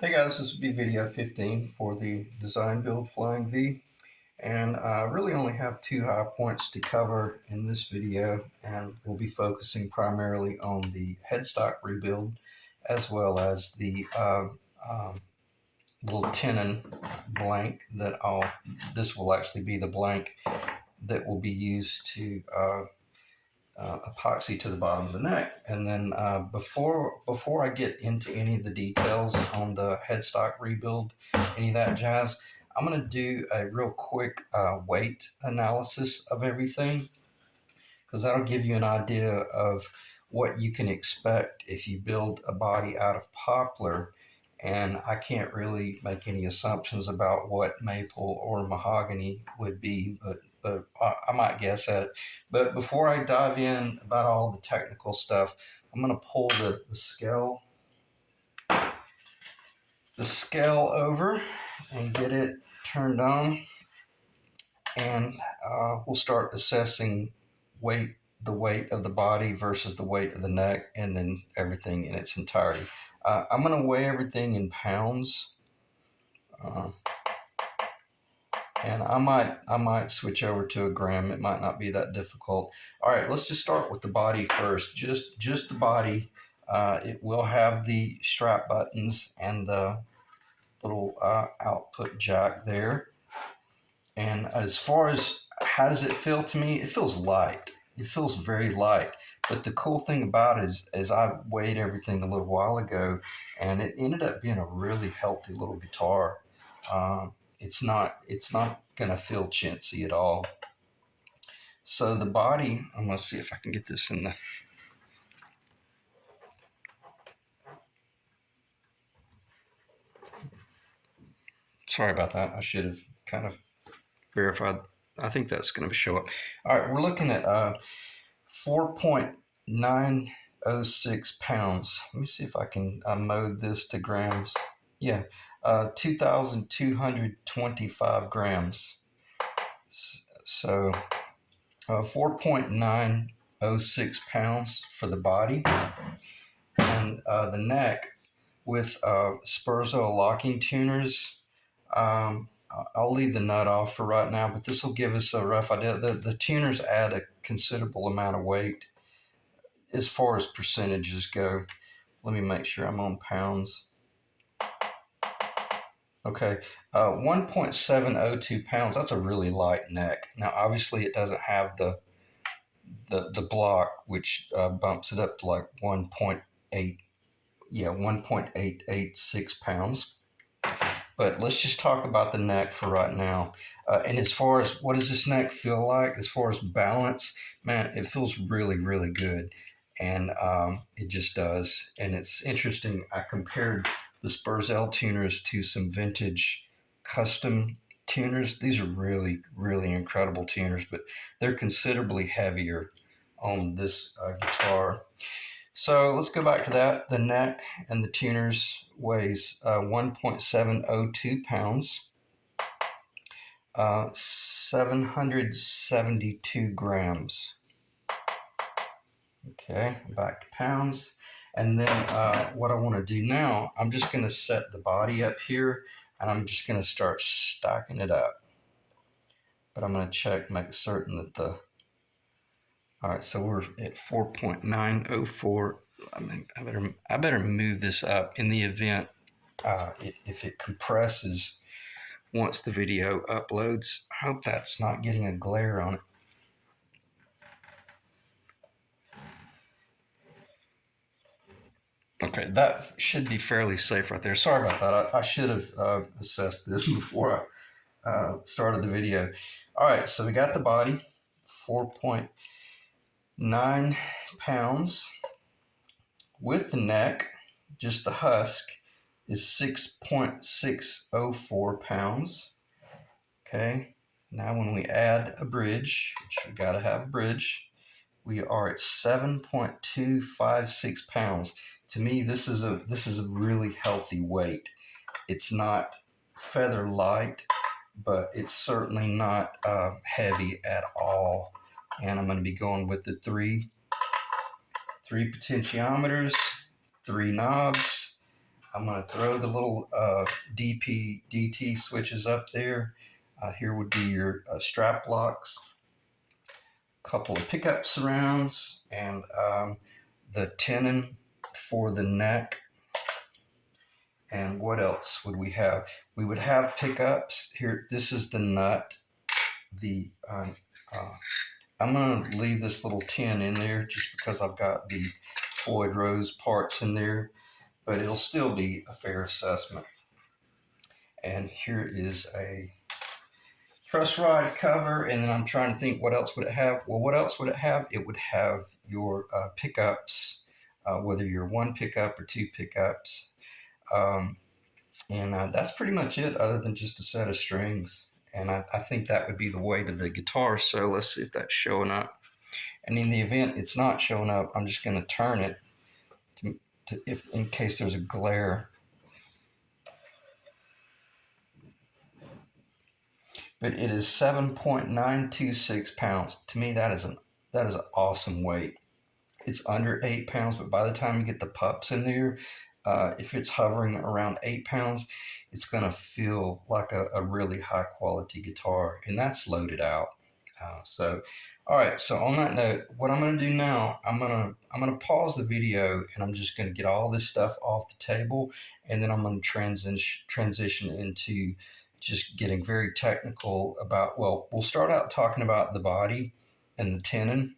Hey guys, this will be video 15 for the Design Build Flying V, and I really only have two high points to cover in this video, and we'll be focusing primarily on the headstock rebuild as well as the um, little tenon blank that this will actually be the blank that will be used to epoxy to the bottom of the neck. And then before I get into any of the details on the headstock rebuild, any of that jazz, I'm going to do a real quick weight analysis of everything, because that'll give you an idea of what you can expect if you build a body out of poplar. And I can't really make any assumptions about what maple or mahogany would be, but I might guess at it. But before I dive in about all the technical stuff, I'm going to pull the scale over and get it turned on, and we'll start assessing weight, the weight of the body versus the weight of the neck, and then everything in its entirety. I'm going to weigh everything in pounds, uh, and I might switch over to a gram. It might not be that difficult. All right, let's just start with the body first. Just the body. It will have the strap buttons and the little output jack there. And as far as how does it feel to me, it feels light. It feels very light. But the cool thing about it is I weighed everything a little while ago, and it ended up being a really healthy little guitar. It's not gonna feel chintzy at all. So the body, I'm gonna see if I can get this in the. Sorry about that. I should have kind of verified. I think that's gonna show up. All right, we're looking at 4.906 pounds. Let me see if I can mode this to grams. Yeah, 2,225 grams. So 4.906 pounds for the body. And the neck with Spurzo locking tuners. I'll leave the nut off for right now, but this will give us a rough idea. The tuners add a considerable amount of weight as far as percentages go. Let me make sure I'm on pounds. Okay, 1.702 pounds. That's a really light neck. Now, obviously, it doesn't have the block, which bumps it up to like 1.8. Yeah, 1.886 pounds. But let's just talk about the neck for right now. And as far as what does this neck feel like, as far as balance, man, it feels really, really good. And it just does. And it's interesting. I compared the Spurzell tuners to some vintage custom tuners. These are really, really incredible tuners, but they're considerably heavier on this guitar. So let's go back to that. The neck and the tuners weighs 1.702 pounds, 772 grams. Okay, back to pounds. And then what I want to do now, I'm just going to set the body up here, and I'm just going to start stacking it up. But I'm going to check, make certain that the. All right, so we're at 4.904. I better move this up in the event if it compresses once the video uploads. I hope that's not getting a glare on it. Okay, that should be fairly safe right there. Sorry about that. I should have assessed this before I started the video. All right, so we got the body, 4.9 pounds. With the neck, just the husk, is 6.604 pounds. Okay, now when we add a bridge, which we got to have a bridge, we are at 7.256 pounds. To me, this is a really healthy weight. It's not feather light, but it's certainly not heavy at all. And I'm going to be going with the three potentiometers, 3 knobs, I'm going to throw the little DP, DT switches up there. Here would be your strap locks, a couple of pickup surrounds, and the tenon for the neck. And what else would we have? We would have pickups here. This is the nut. The I'm going to leave this little tin in there just because I've got the Floyd Rose parts in there, but it'll still be a fair assessment. And here is a truss rod cover, and then I'm trying to think what else would it have. Well, what else would it have? It would have your pickups, whether you're one pickup or two pickups. And that's pretty much it, other than just a set of strings. And I think that would be the weight of the guitar. So let's see if that's showing up. And in the event it's not showing up, I'm just going to turn it if in case there's a glare. But it is 7.926 pounds. To me, that is an awesome weight. It's under 8 pounds, but by the time you get the pups in there, if it's hovering around 8 pounds, it's going to feel like a really high quality guitar, and that's loaded out. All right. So on that note, what I'm going to do now, I'm gonna pause the video, and I'm just going to get all this stuff off the table, and then I'm going to transition into just getting very technical about. Well, we'll start out talking about the body and the tenon,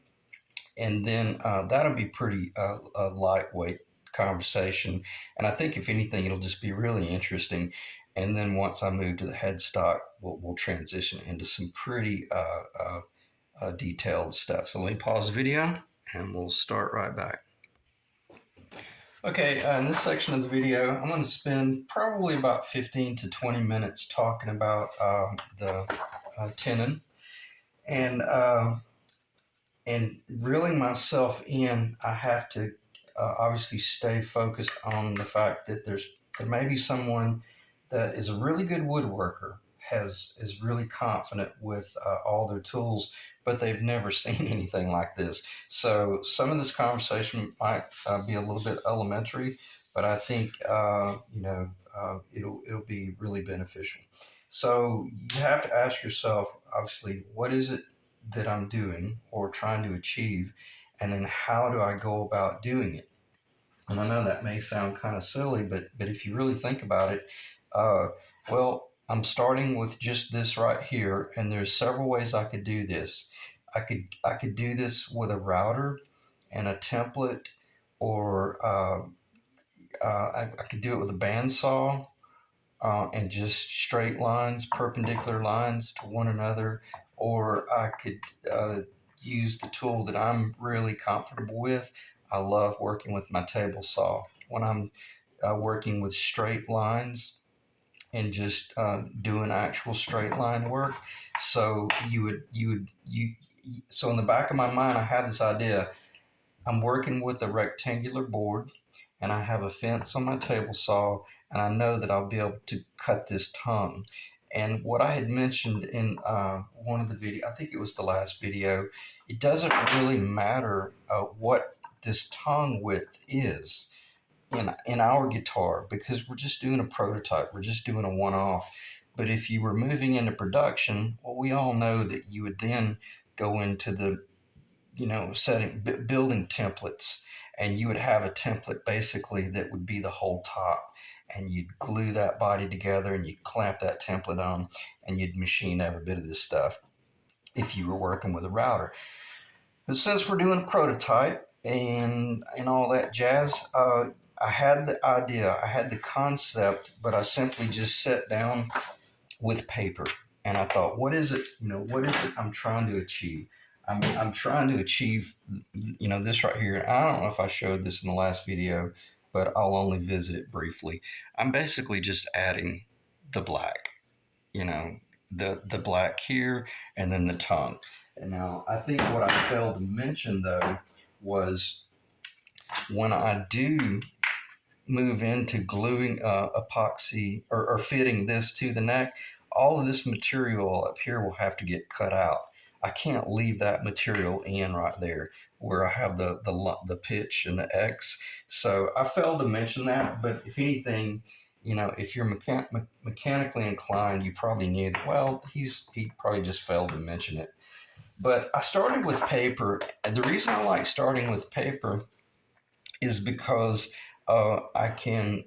and then that'll be pretty lightweight conversation. And I think if anything, it'll just be really interesting. And then once I move to the headstock, we'll transition into some pretty detailed stuff. So let me pause the video and we'll start right back. Okay, in this section of the video, I'm going to spend probably about 15 to 20 minutes talking about the tenon and reeling myself in. I have to obviously stay focused on the fact that there may be someone that is a really good woodworker, is really confident with all their tools, but they've never seen anything like this. So some of this conversation might be a little bit elementary, but I think it'll be really beneficial. So you have to ask yourself, obviously, what is it that I'm doing or trying to achieve, and then how do I go about doing it? And I know that may sound kind of silly, but if you really think about it, well, I'm starting with just this right here, and there's several ways I could do this. I could do this with a router and a template, or I could do it with a bandsaw and just straight lines, perpendicular lines to one another, or I could use the tool that I'm really comfortable with. I love working with my table saw. When I'm working with straight lines and just doing actual straight line work, so so in the back of my mind, I have this idea. I'm working with a rectangular board, and I have a fence on my table saw, and I know that I'll be able to cut this tongue. And what I had mentioned in one of the video, I think it was the last video, it doesn't really matter what this tongue width is in our guitar, because we're just doing a prototype, we're just doing a one-off. But if you were moving into production, well, we all know that you would then go into the building templates, and you would have a template basically that would be the whole top, and you'd glue that body together and you'd clamp that template on, and you'd machine every bit of this stuff if you were working with a router. But since we're doing a prototype and all that jazz, I had the idea, I had the concept, but I simply just sat down with paper and I thought, what is it I'm trying to achieve? I'm trying to achieve, this right here. I don't know if I showed this in the last video, but I'll only visit it briefly. I'm basically just adding the black, the black here, and then the tongue. And now I think what I failed to mention though was when I do move into gluing epoxy or fitting this to the neck, all of this material up here will have to get cut out. I can't leave that material in right there where I have the pitch and the X. So I failed to mention that, but if anything, if you're mechanically inclined, you probably knew that. Well, he probably just failed to mention it. But I started with paper, and the reason I like starting with paper is because I can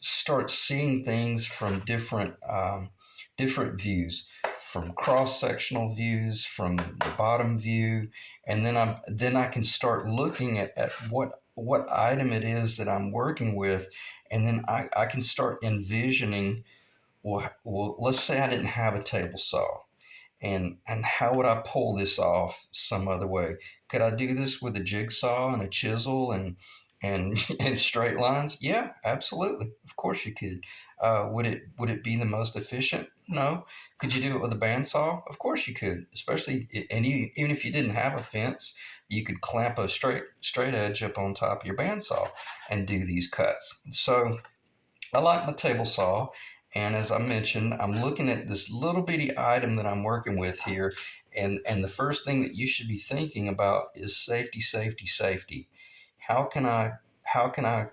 start seeing things from different views, from cross sectional views, from the bottom view, and then I can start looking at what item it is that I'm working with, and then I can start envisioning. Well, let's say I didn't have a table saw, and how would I pull this off some other way? Could I do this with a jigsaw and a chisel and and straight lines? Yeah, absolutely. Of course you could. Would it be the most efficient? No. Could you do it with a bandsaw? Of course you could. Especially and even if you didn't have a fence, you could clamp a straight edge up on top of your bandsaw and do these cuts. So I like my table saw, and as I mentioned, I'm looking at this little bitty item that I'm working with here, and the first thing that you should be thinking about is safety, safety, safety. How can I how can I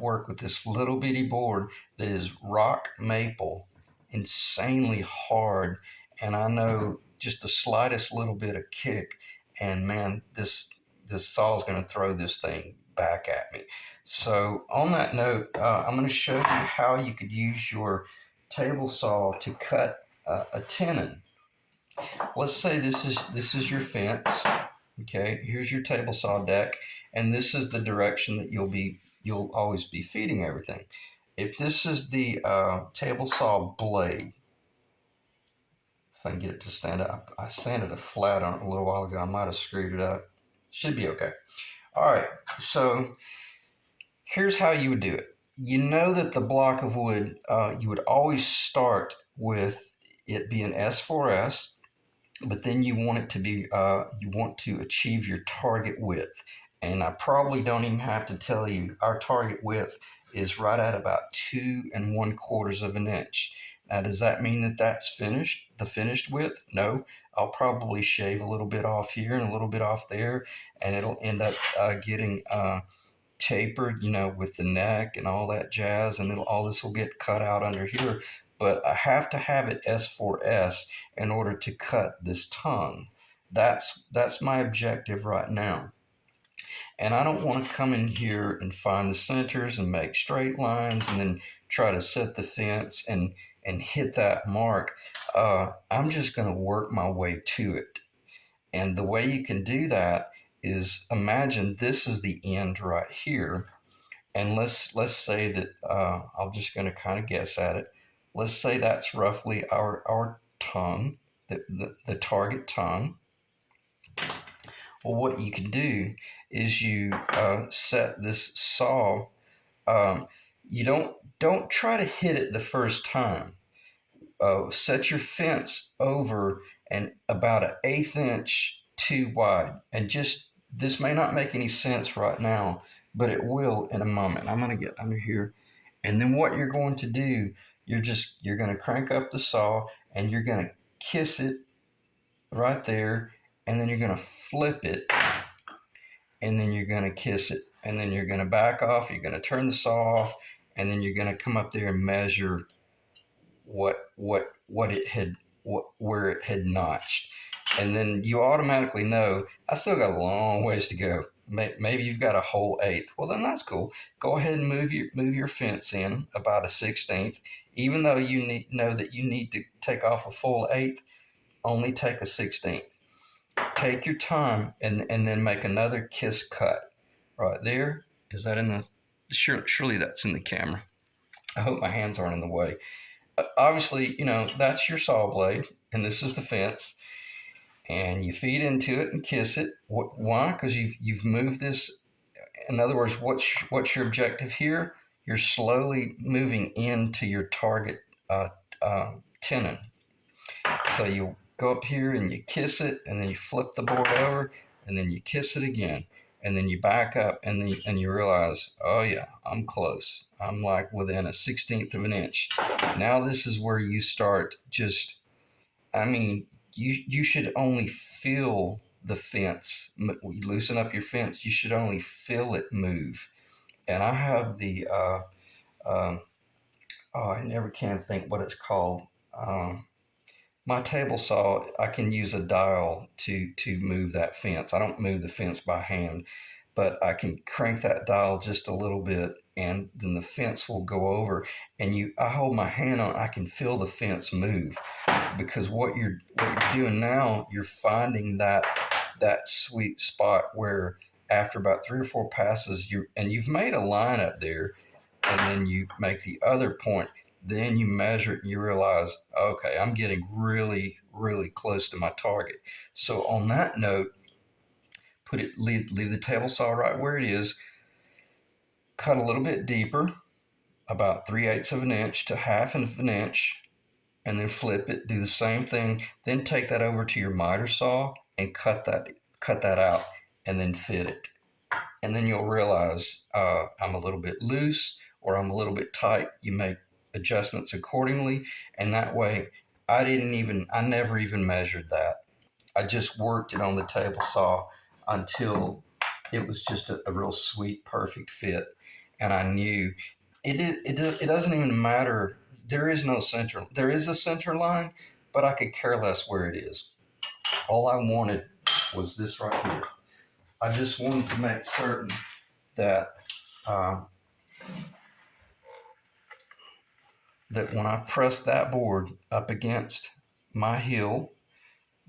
work with this little bitty board that is rock maple, insanely hard, and I know just the slightest little bit of kick, and man, this saw is going to throw this thing back at me. So on that note, I'm going to show you how you could use your table saw to cut a tenon. Let's say this is your fence. Okay, here's your table saw deck, and this is the direction that you'll always be feeding everything. If this is the table saw blade, if I can get it to stand up, I sanded a flat on it a little while ago. I might have screwed it up. Should be okay. All right, so here's how you would do it. You know that the block of wood, you would always start with it being S4S, but then you want it to be you want to achieve your target width, and I probably don't even have to tell you our target width is right at about 2 1/4 of an inch. Now does that mean that that's finished, the finished width? No. I'll probably shave a little bit off here and a little bit off there, and it'll end up getting tapered, with the neck and all that jazz, and all this will get cut out under here. But I have to have it S4S in order to cut this tongue. That's my objective right now. And I don't want to come in here and find the centers and make straight lines and then try to set the fence and hit that mark. I'm just going to work my way to it. And the way you can do that is imagine this is the end right here, and let's say that I'm just going to kind of guess at it. Let's say that's roughly our tongue, the target tongue. Well, what you can do is you set this saw. Um, you don't try to hit it the first time. Set your fence over and about an eighth inch too wide, and just this may not make any sense right now, but it will in a moment. I'm going to get under here, and then what you're going to do, you're going to crank up the saw, and you're going to kiss it right there, and then you're going to flip it, and then you're going to kiss it, and then you're going to back off. You're going to turn the saw off, and then you're going to come up there and measure what it had where it had notched, and then you automatically know I still got a long ways to go. Maybe you've got a whole eighth. Well, then that's cool. Go ahead and move your fence in about a 16th. Even though know that you need to take off a full eighth, only take a 16th. Take your time and then make another kiss cut right there. Is that in the? Surely that's in the camera. I hope my hands aren't in the way. Obviously, that's your saw blade, and this is the fence, and you feed into it and kiss it. Why? Because you've moved this. In other words, what's your objective here? You're slowly moving into your target tenon. So you go up here and you kiss it, and then you flip the board over, and then you kiss it again, and then you back up, and then you realize, oh yeah, I'm close. I'm like within a 16th of an inch. Now this is where you start just, I mean, you should only feel the fence. When you loosen up your fence, you should only feel it move. And I have the um, oh, I never can think what it's called. Um, my table saw, I can use a dial to move that fence. I don't move the fence by hand, but I can crank that dial just a little bit, and then the fence will go over. And I hold my hand on, I can feel the fence move, because what you're doing now, you're finding that sweet spot where after about 3 or 4 passes, you've made a line up there, and then you make the other point, then you measure it and you realize, okay, I'm getting really, really close to my target. So on that note, leave the table saw right where it is, cut a little bit deeper, about 3/8 of an inch to half of an inch, and then flip it. Do the same thing. Then take that over to your miter saw and cut that out, and then fit it. And then you'll realize I'm a little bit loose or I'm a little bit tight. You make adjustments accordingly, and that way, I never even measured that. I just worked it on the table saw until it was just a real sweet, perfect fit, and I knew it doesn't even matter. There is no center. There is a center line, but I could care less where it is. All I wanted was this right here. I just wanted to make certain that uh, that when I press that board up against my heel,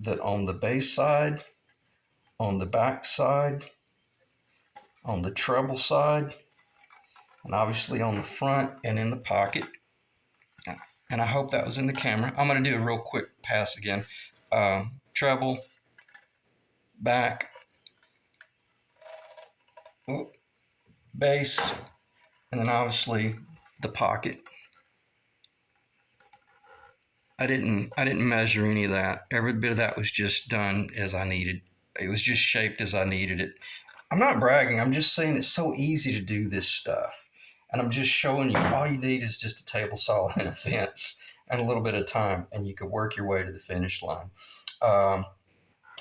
that on the bass side, on the back side, on the treble side, and obviously on the front and in the pocket. And I hope that was in the camera. I'm going to do a real quick pass again. Treble, back, bass, and then obviously the pocket. I didn't measure any of that. Every bit of that was just done as I needed. It was just shaped as I needed it. I'm not bragging. I'm just saying it's so easy to do this stuff. And I'm just showing you all you need is just a table saw and a fence and a little bit of time, and you could work your way to the finish line. Um,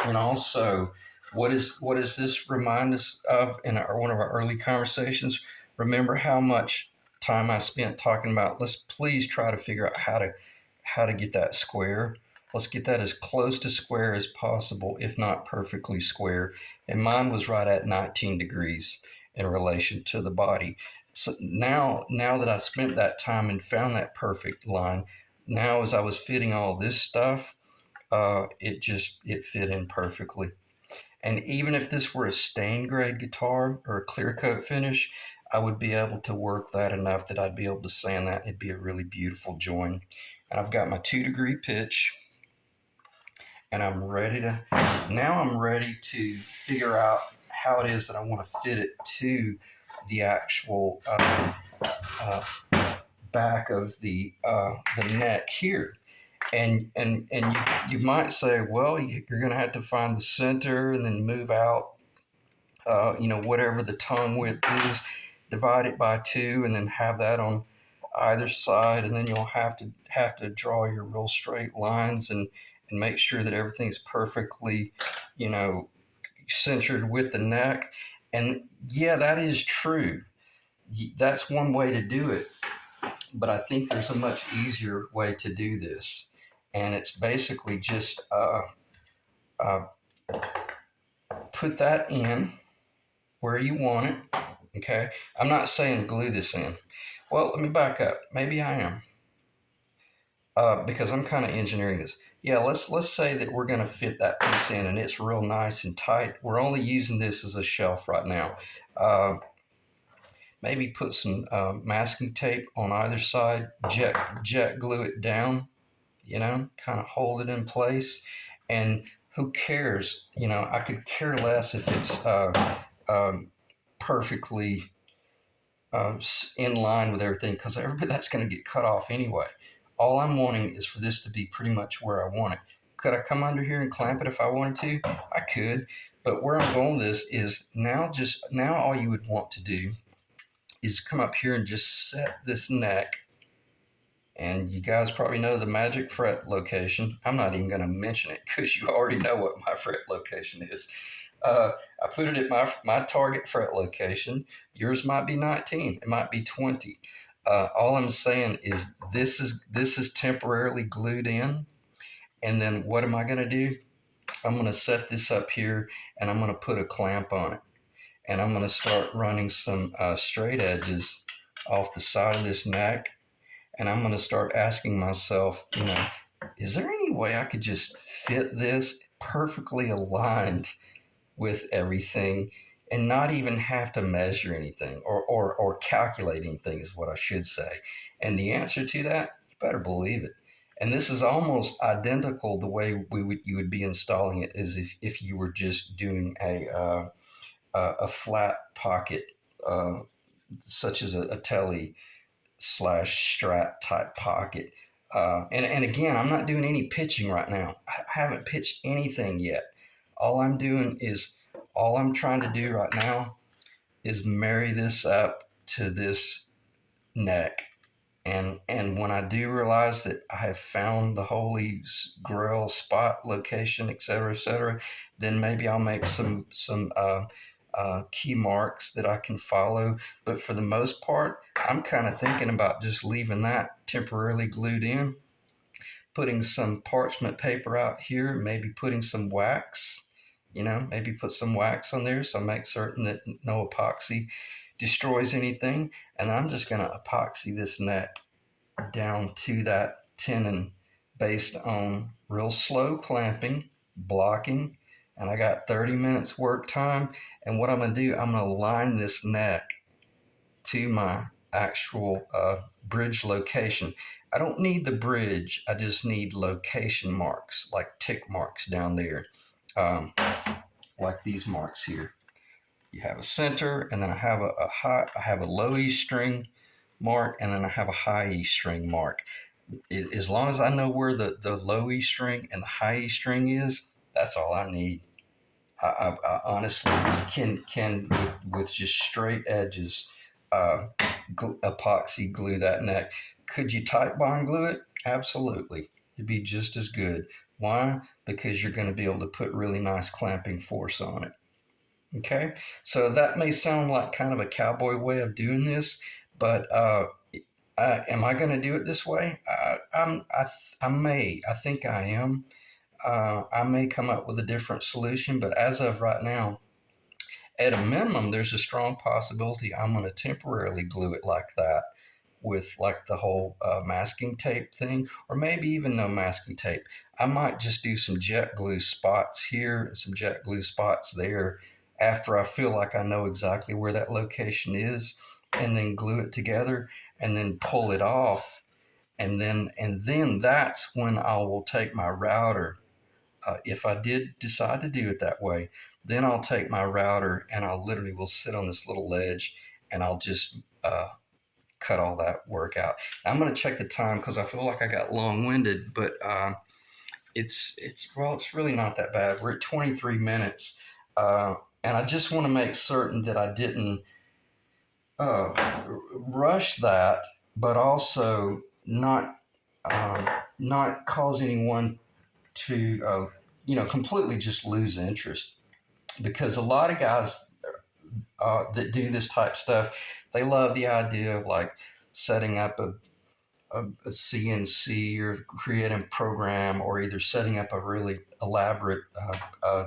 and also, what does this remind us of in one of our early conversations? Remember how much time I spent talking about, let's please try to figure out how to get that square. Let's get that as close to square as possible, if not perfectly square. And mine was right at 19 degrees in relation to the body. So now that I spent that time and found that perfect line, now as I was fitting all this stuff, it fit in perfectly. And even if this were a stain grade guitar or a clear coat finish, I would be able to work that enough that I'd be able to sand that. It'd be a really beautiful join. And I've got my 2-degree pitch, and I'm ready to figure out how it is that I want to fit it to the actual uh, back of the neck here. And you might say, well, you're going to have to find the center and then move out, whatever the tongue width is, divide it by 2, and then have that on either side, and then you'll have to draw your real straight lines and make sure that everything's perfectly, centered with the neck. And yeah, that is true. That's one way to do it, but I think there's a much easier way to do this, and it's basically just uh, put that in where you want it. Okay, I'm not saying glue this in. Well, let me back up. Maybe I am, because I'm kind of engineering this. Yeah, let's say that we're going to fit that piece in, and it's real nice and tight. We're only using this as a shelf right now. Uh, Maybe put some masking tape on either side. Jet glue it down. Kind of hold it in place. And who cares? I could care less if it's perfectly in line with everything, because everybody that's going to get cut off anyway. All I'm wanting is for this to be pretty much where I want it. Could I come under here and clamp it if I wanted to? I could, but where I'm going with this is now all you would want to do is come up here and just set this neck And you guys probably know the magic fret location. I'm not even going to mention it because you already know what my fret location is. I put it at my target fret location. Yours might be 19. It might be 20. All I'm saying is this is temporarily glued in. And then what am I going to do? I'm going to set this up here and I'm going to put a clamp on it. And I'm going to start running some straight edges off the side of this neck. And I'm going to start asking myself, is there any way I could just fit this perfectly aligned with everything and not even have to measure anything or calculate anything is what I should say. And the answer to that, you better believe it. And this is almost identical the way you would be installing it as if you were just doing a flat pocket, such as a Tele slash Strat type pocket. And again, I'm not doing any pitching right now. I haven't pitched anything yet. All I'm doing is, all I'm trying to do right now is marry this up to this neck. And when I do realize that I have found the holy grail spot location, et cetera, then maybe I'll make some key marks that I can follow. But for the most part, I'm kind of thinking about just leaving that temporarily glued in, putting some parchment paper out here, maybe putting some wax, maybe put some wax on there so make certain that no epoxy destroys anything. And I'm just going to epoxy this neck down to that tenon based on real slow clamping, blocking, and I got 30 minutes work time. And what I'm going to do, I'm going to line this neck to my actual bridge location. I don't need the bridge, I just need location marks, like tick marks down there, like these marks here. You have a center, and then I have I have a low E string mark, and then I have a high E string mark. As long as I know where the low E string and the high E string is, that's all I need. I honestly can with just straight edges epoxy glue that neck. Could you Titebond glue it? Absolutely. It'd be just as good. Why? Because you're going to be able to put really nice clamping force on it. Okay, so that may sound like kind of a cowboy way of doing this, but am I going to do it this way? I may. I think I am. I may come up with a different solution, but as of right now, at a minimum, there's a strong possibility I'm going to temporarily glue it like that with like the whole masking tape thing, or maybe even no masking tape. I might just do some jet glue spots here and some jet glue spots there after I feel like I know exactly where that location is, and then glue it together and then pull it off. And then that's when I will take my router. If I did decide to do it that way, then I'll take my router and I'll literally will sit on this little ledge and I'll just cut all that work out. I'm going to check the time because I feel like I got long-winded, but it's really not that bad. We're at 23 minutes, and I just want to make certain that I didn't rush that, but also not cause anyone to completely just lose interest, because a lot of guys that do this type stuff, they love the idea of like setting up a CNC or creating a program, or either setting up a really elaborate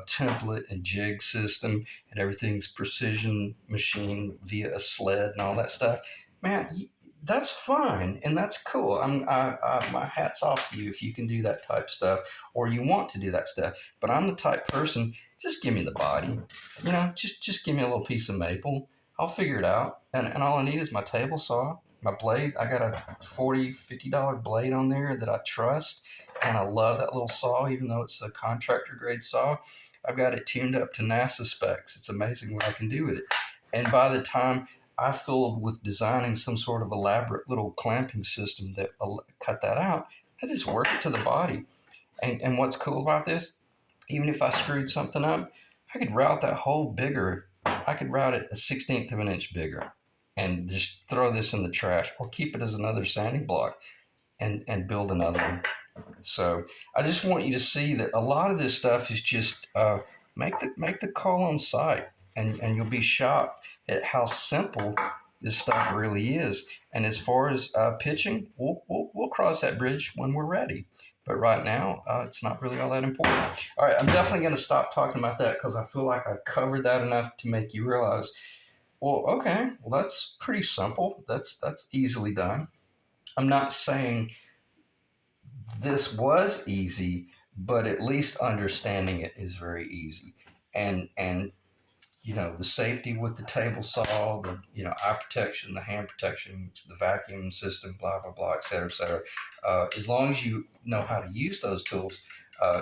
template and jig system, and everything's precision machine via a sled and all that stuff. Man, that's fine and that's cool. My hat's off to you if you can do that type stuff or you want to do that stuff. But I'm the type person, just give me the body. Just give me a little piece of maple. I'll figure it out. And all I need is my table saw, my blade. I got a $40-$50 blade on there that I trust, and I love that little saw, even though it's a contractor grade saw. I've got it tuned up to NASA specs. It's amazing what I can do with it. And by the time I filled with designing some sort of elaborate little clamping system that cut that out, I just work it to the body. And what's cool about this, even if I screwed something up, I could route that hole bigger. I could route it 1/16 of an inch bigger and just throw this in the trash or keep it as another sanding block. and build another one. So I just want you to see that a lot of this stuff is just make the call on site, and you'll be shocked at how simple this stuff really is. And as far as pitching, we'll cross that bridge when we're ready. But right now, it's not really all that important. All right, I'm definitely going to stop talking about that because I feel like I covered that enough to make you realize, well, okay, well that's pretty simple. That's easily done. I'm not saying this was easy, but at least understanding it is very easy. And the safety with the table saw, the eye protection, the hand protection, the vacuum system, blah blah blah, et cetera, et cetera. As long as you know how to use those tools,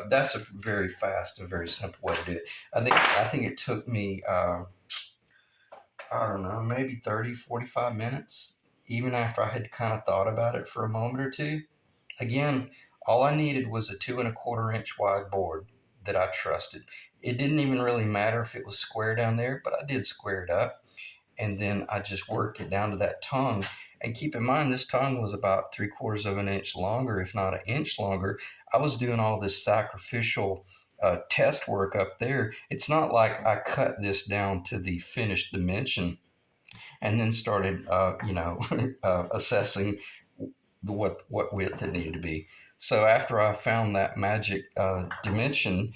that's a very fast and very simple way to do it. I think it took me I don't know, maybe 30, 45 minutes, even after I had kind of thought about it for a moment or two. Again, all I needed was a 2¼ inch wide board that I trusted. It didn't even really matter if it was square down there, but I did square it up. And then I just worked it down to that tongue. And keep in mind, this tongue was about 3/4 inch longer, if not an inch longer. I was doing all this sacrificial test work up there. It's not like I cut this down to the finished dimension and then started, assessing what width it needed to be. So after I found that magic dimension,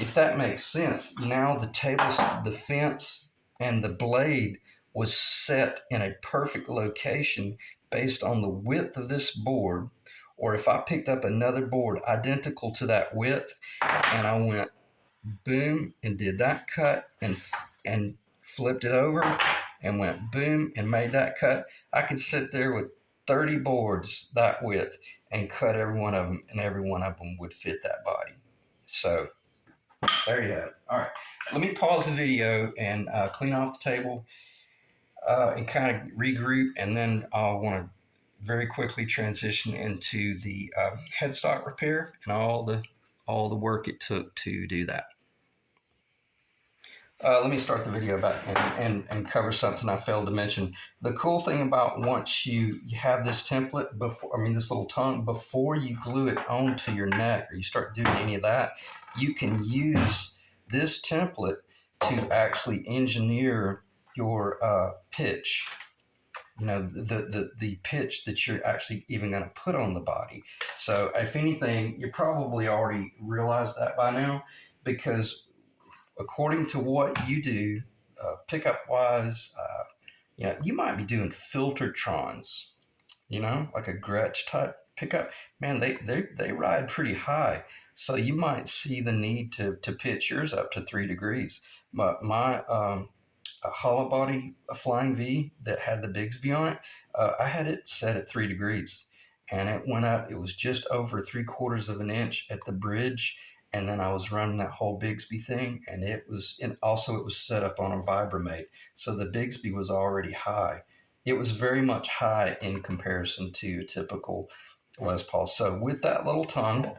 if that makes sense, now the fence, and the blade was set in a perfect location based on the width of this board. Or if I picked up another board identical to that width, and I went boom and did that cut and flipped it over and went boom and made that cut, I could sit there with 30 boards that width and cut every one of them, and every one of them would fit that body. So there you have it. All right, let me pause the video and clean off the table and kind of regroup, and then I'll want to very quickly transition into the headstock repair and all the work it took to do that. Let me start the video back and cover something I failed to mention. The cool thing about once you have this template this little tongue, before you glue it onto your neck or you start doing any of that, you can use this template to actually engineer your pitch. The pitch that you're actually even going to put on the body. So if anything, you probably already realized that by now, because according to what you do, pickup wise, you might be doing filtertrons, like a Gretsch type pickup. Man, they ride pretty high, so you might see the need to pitch yours up to 3 degrees. My a hollow body, a Flying V that had the Bigsby on it, I had it set at 3 degrees, and it went up. It was just over 3/4 inch at the bridge, and then I was running that whole Bigsby thing, and it was set up on a Vibramate, so the Bigsby was already high. It was very much high in comparison to a typical Les Paul. So with that little tongue,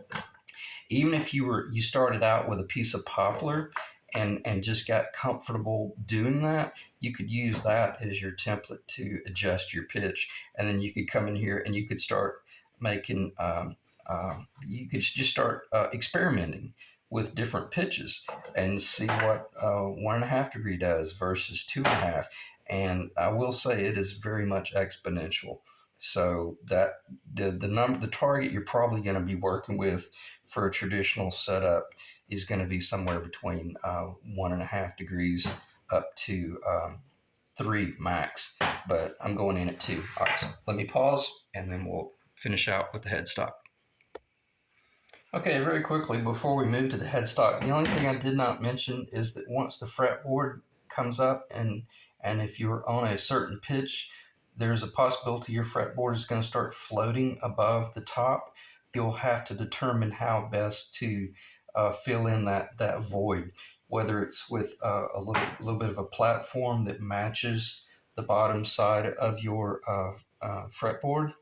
even if you started out with a piece of poplar and just got comfortable doing that, you could use that as your template to adjust your pitch, and then you could come in here and you could start making. You could just start experimenting with different pitches and see what 1.5 degree does versus 2.5. And I will say it is very much exponential. So that the target you're probably going to be working with for a traditional setup is going to be somewhere between 1.5 degrees up to 3 max. But I'm going in at 2. All right, so let me pause and then we'll finish out with the headstock. Okay, very quickly before we move to the headstock, the only thing I did not mention is that once the fretboard comes up and if you're on a certain pitch, there's a possibility your fretboard is going to start floating above the top. You'll have to determine how best to fill in that void, whether it's with a little bit of a platform that matches the bottom side of your fretboard.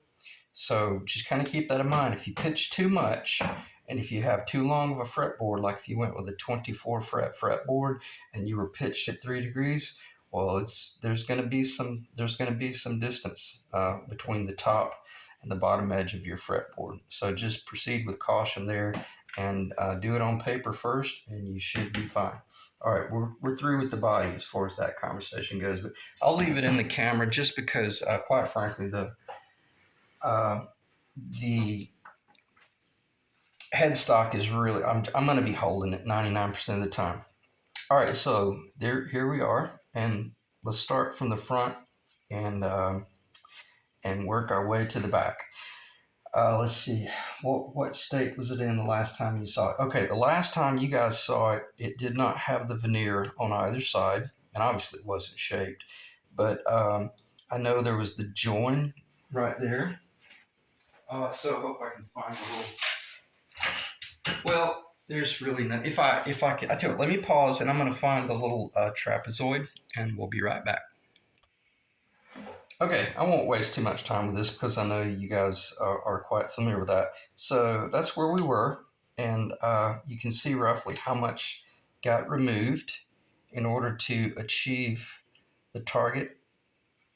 So just kind of keep that in mind. If you pitch too much, and if you have too long of a fretboard, like if you went with a 24 fret fretboard and you were pitched at 3 degrees, well, there's going to be some distance between the top and the bottom edge of your fretboard. So just proceed with caution there, and do it on paper first, and you should be fine. All right, we're through with the body as far as that conversation goes, but I'll leave it in the camera just because, quite frankly, uh, the headstock is really, I'm going to be holding it 99% of the time. All right, so here we are, and let's start from the front and work our way to the back. Let's see, what state was it in the last time you saw it? Okay, the last time you guys saw it, it did not have the veneer on either side, and obviously it wasn't shaped. But I know there was the join right there. So I hope I can find a little. Well, there's really no. If I can, I tell you, let me pause, and I'm going to find the little trapezoid, and we'll be right back. Okay, I won't waste too much time with this because I know you guys are quite familiar with that. So that's where we were, and you can see roughly how much got removed in order to achieve the target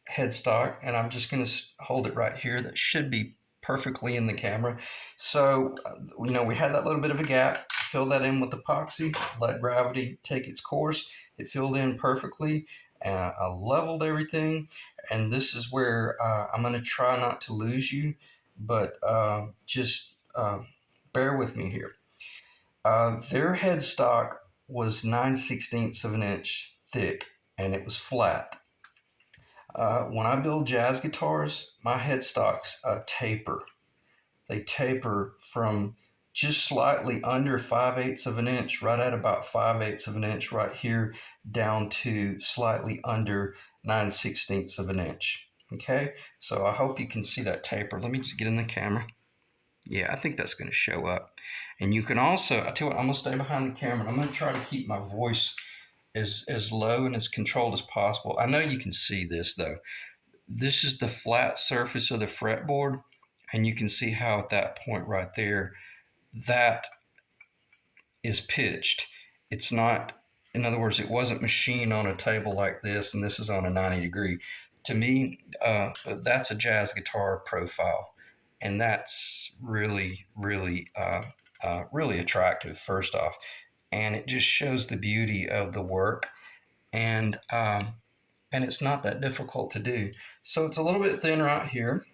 headstock. And I'm just going to hold it right here. That should be perfectly in the camera. So, we had that little bit of a gap. Fill that in with epoxy, let gravity take its course. It filled in perfectly. I leveled everything, and this is where I'm going to try not to lose you, but just bear with me here. Their headstock was 9/16 of an inch thick, and it was flat. When I build jazz guitars, my headstocks taper. They taper from just slightly under 5/8 of an inch, right at about 5/8 of an inch right here, down to slightly under 9/16 of an inch. Okay, so I hope you can see that taper. Let me just get in the camera. Yeah, I think that's going to show up. And you can also, I tell you what, I'm going to stay behind the camera. I'm going to try to keep my voice as low and as controlled as possible. I know you can see this though. This is the flat surface of the fretboard, and you can see how at that point right there, that is pitched. It's not, in other words, it wasn't machined on a table like this, and this is on a 90 degree. To me, that's a jazz guitar profile, and that's really, really, really attractive, first off. And it just shows the beauty of the work, and it's not that difficult to do. So it's a little bit thinner out here.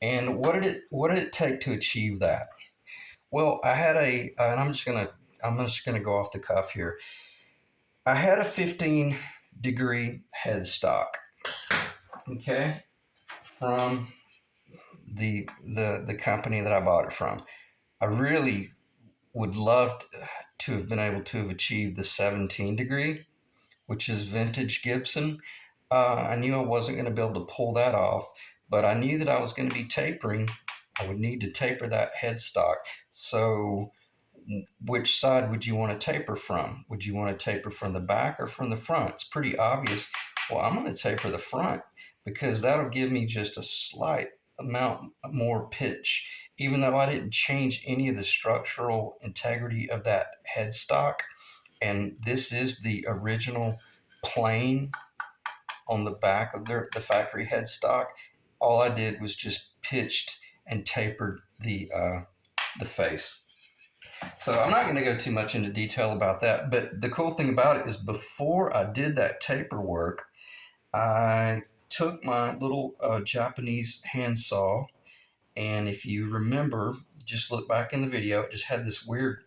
And what did it take to achieve that? Well, I had and I'm just gonna go off the cuff here. I had a 15-degree headstock, okay, from the company that I bought it from. I really would love to have been able to have achieved the 17-degree, which is vintage Gibson. I knew I wasn't going to be able to pull that off, but I knew that I was going to be tapering. I would need to taper that headstock. So which side would you want to taper from? Would you want to taper from the back or from the front? It's pretty obvious. Well, I'm going to taper the front because that'll give me just a slight amount more pitch, even though I didn't change any of the structural integrity of that headstock. And this is the original plane on the back of the factory headstock. All I did was just pitched and tapered the face. So I'm not going to go too much into detail about that, but the cool thing about it is before I did that taper work, I took my little Japanese handsaw, and if you remember, just look back in the video, it just had this weird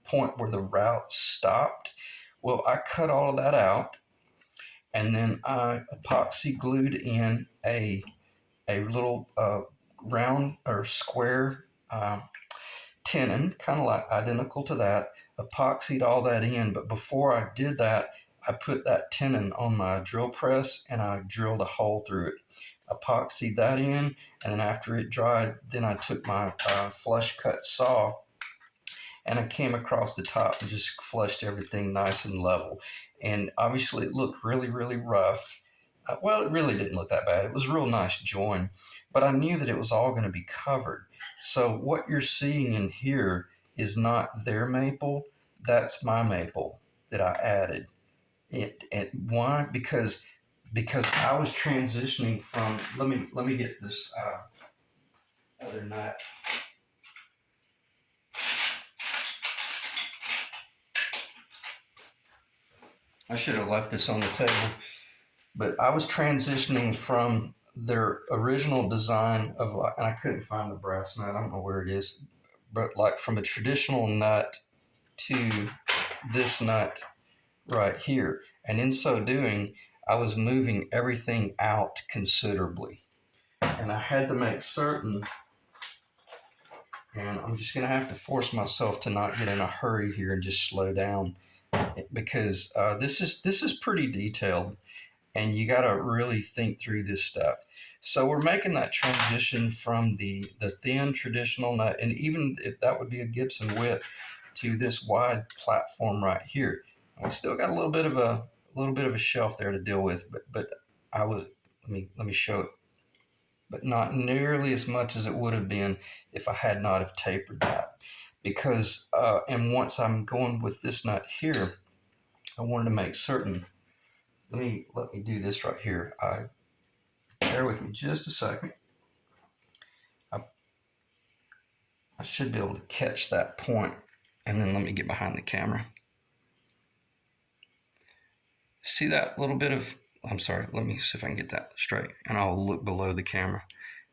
point where the route stopped. Well, I cut all of that out, and then I epoxy glued in a little round or square tenon, kind of like identical to that, epoxied all that in. But before I did that, I put that tenon on my drill press and I drilled a hole through it. Epoxied that in, and then after it dried, then I took my flush cut saw and I came across the top and just flushed everything nice and level. And obviously it looked really, really rough. Well, it really didn't look that bad. It was a real nice join, but I knew that it was all going to be covered. So what you're seeing in here is not their maple. That's my maple that I added. Why? Because I was transitioning from. Let me get this other nut. I should have left this on the table, but I was transitioning from their original design of, and I couldn't find the brass nut. I don't know where it is, but like from a traditional nut to this nut right here. And in so doing, I was moving everything out considerably. And I had to make certain, and I'm just going to have to force myself to not get in a hurry here and just slow down, because this is pretty detailed, and you got to really think through this stuff. So we're making that transition from the thin traditional nut, and even if that would be a Gibson width, to this wide platform right here. And we still got a little bit of a shelf there to deal with, but I was let me show it, but not nearly as much as it would have been if I had not have tapered that. Because and once I'm going with this nut here, I wanted to make certain. Let me do this right here. Bear with me just a second. I, I should be able to catch that point, and then let me get behind the camera. See that little bit of, I'm sorry, let me see if I can get that straight, and I'll look below the camera.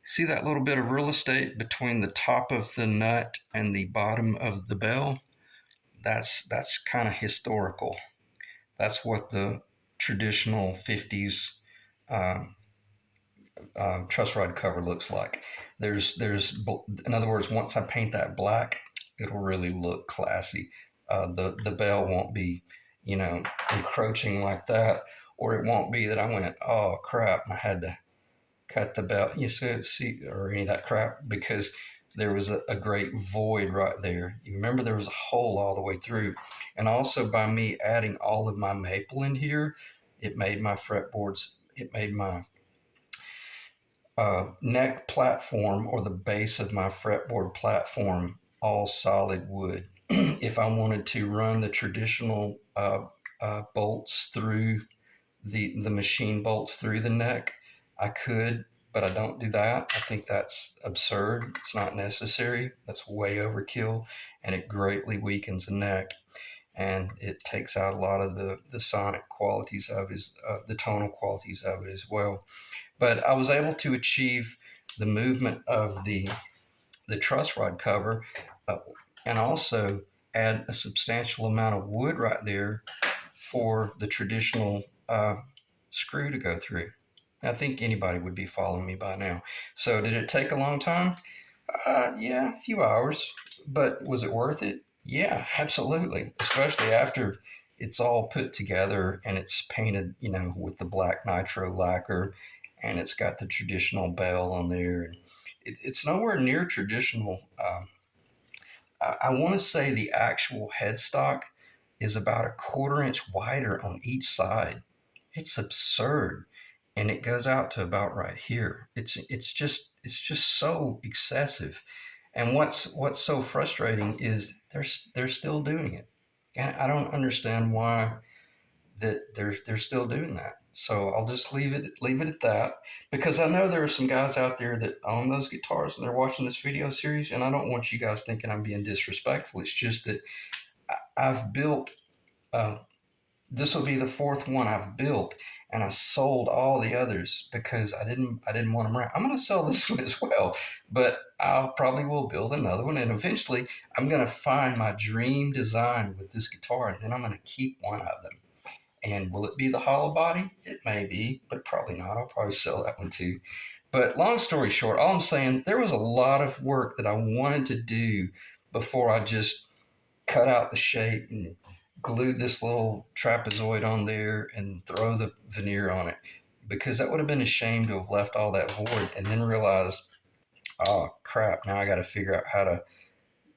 See that little bit of real estate between the top of the nut and the bottom of the bell? That's kind of historical. That's what the traditional 50s um, truss rod cover looks like. In other words, once I paint that black, it'll really look classy. The bell won't be, encroaching like that, or it won't be that I went, oh crap, and I had to cut the bell. You see, or any of that crap, because there was a great void right there. You remember there was a hole all the way through, and also by me adding all of my maple in here, it made my fretboards. It made my neck platform, or the base of my fretboard platform, all solid wood. If I wanted to run the traditional bolts through the machine bolts through the neck, I could, but I don't do that. I think that's absurd. It's not necessary. That's way overkill, and it greatly weakens the neck, and it takes out a lot of the sonic qualities of the tonal qualities of it as well. But I was able to achieve the movement of the truss rod cover, uh, and also add a substantial amount of wood right there for the traditional screw to go through. I think anybody would be following me by now. So did it take a long time? Yeah, a few hours. But was it worth it? Yeah, absolutely. Especially after it's all put together and it's painted, with the black nitro lacquer, and it's got the traditional bell on there. And it's nowhere near traditional. I want to say the actual headstock is about a quarter inch wider on each side. It's absurd, and it goes out to about right here. It's just so excessive. And what's so frustrating is they're still doing it, and I don't understand why that they're still doing that. So I'll just leave it at that, because I know there are some guys out there that own those guitars and they're watching this video series, and I don't want you guys thinking I'm being disrespectful. It's just that I've built. Uh, this will be the fourth one I've built, and I sold all the others because I didn't want them around. I'm going to sell this one as well, but I'll probably will build another one, and eventually I'm going to find my dream design with this guitar, and then I'm going to keep one of them. And will it be the hollow body? It may be, but probably not. I'll probably sell that one too. But long story short, all I'm saying, there was a lot of work that I wanted to do before I just cut out the shape and glued this little trapezoid on there and throw the veneer on it, because that would have been a shame to have left all that void and then realized, oh crap, now I got to figure out how to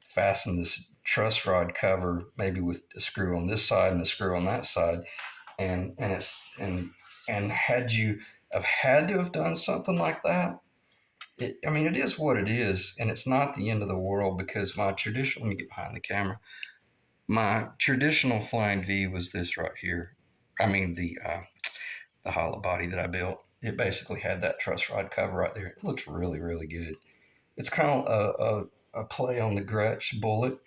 fasten this truss rod cover, maybe with a screw on this side and a screw on that side, and had you have had to have done something like that, it is what it is, and it's not the end of the world, because my traditional, let me get behind the camera, my traditional flying V was this right here. The hollow body that I built. It basically had that truss rod cover right there. It looks really, really good. It's kind of a play on the Gretsch bullet,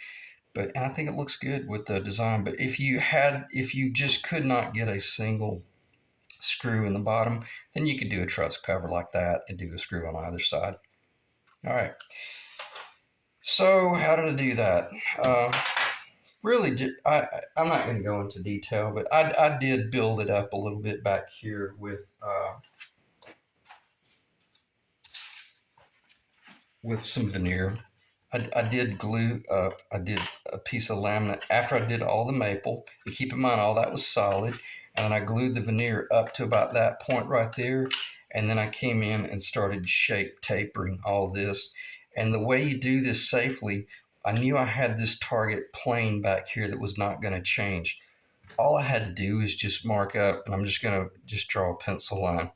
but and I think it looks good with the design. But if you just could not get a single screw in the bottom, then you could do a truss cover like that and do a screw on either side. All right. So how did I do that? Uh, really, I'm not going to go into detail, but I did build it up a little bit back here with some veneer. I did glue. I did a piece of laminate after I did all the maple. And keep in mind, all that was solid, and then I glued the veneer up to about that point right there, and then I came in and started shape tapering all this. And the way you do this safely, I knew I had this target plane back here that was not going to change. All I had to do is just mark up, and I'm just going to just draw a pencil line.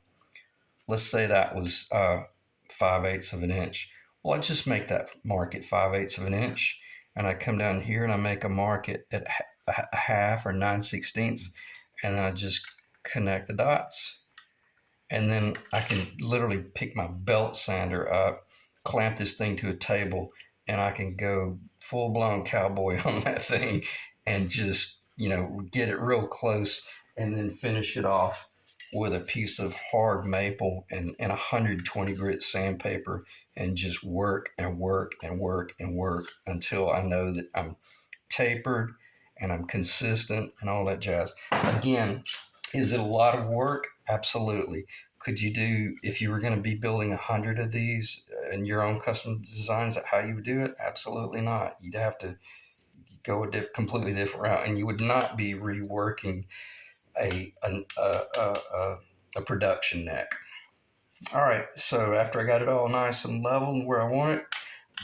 Let's say that was 5/8 of an inch. Well, I just make that mark at 5/8 of an inch, and I come down here and I make a mark at a half or 9/16, and then I just connect the dots. And then I can literally pick my belt sander up, clamp this thing to a table, and I can go full blown cowboy on that thing and just, get it real close and then finish it off with a piece of hard maple and 120 grit sandpaper and just work and work and work and work until I know that I'm tapered and I'm consistent and all that jazz. Again, is it a lot of work? Absolutely. Could you do, if you were going to be building 100 of these in your own custom designs, how you would do it? Absolutely not. You'd have to go a completely different route, and you would not be reworking a production neck. All right, so after I got it all nice and level and where I want it,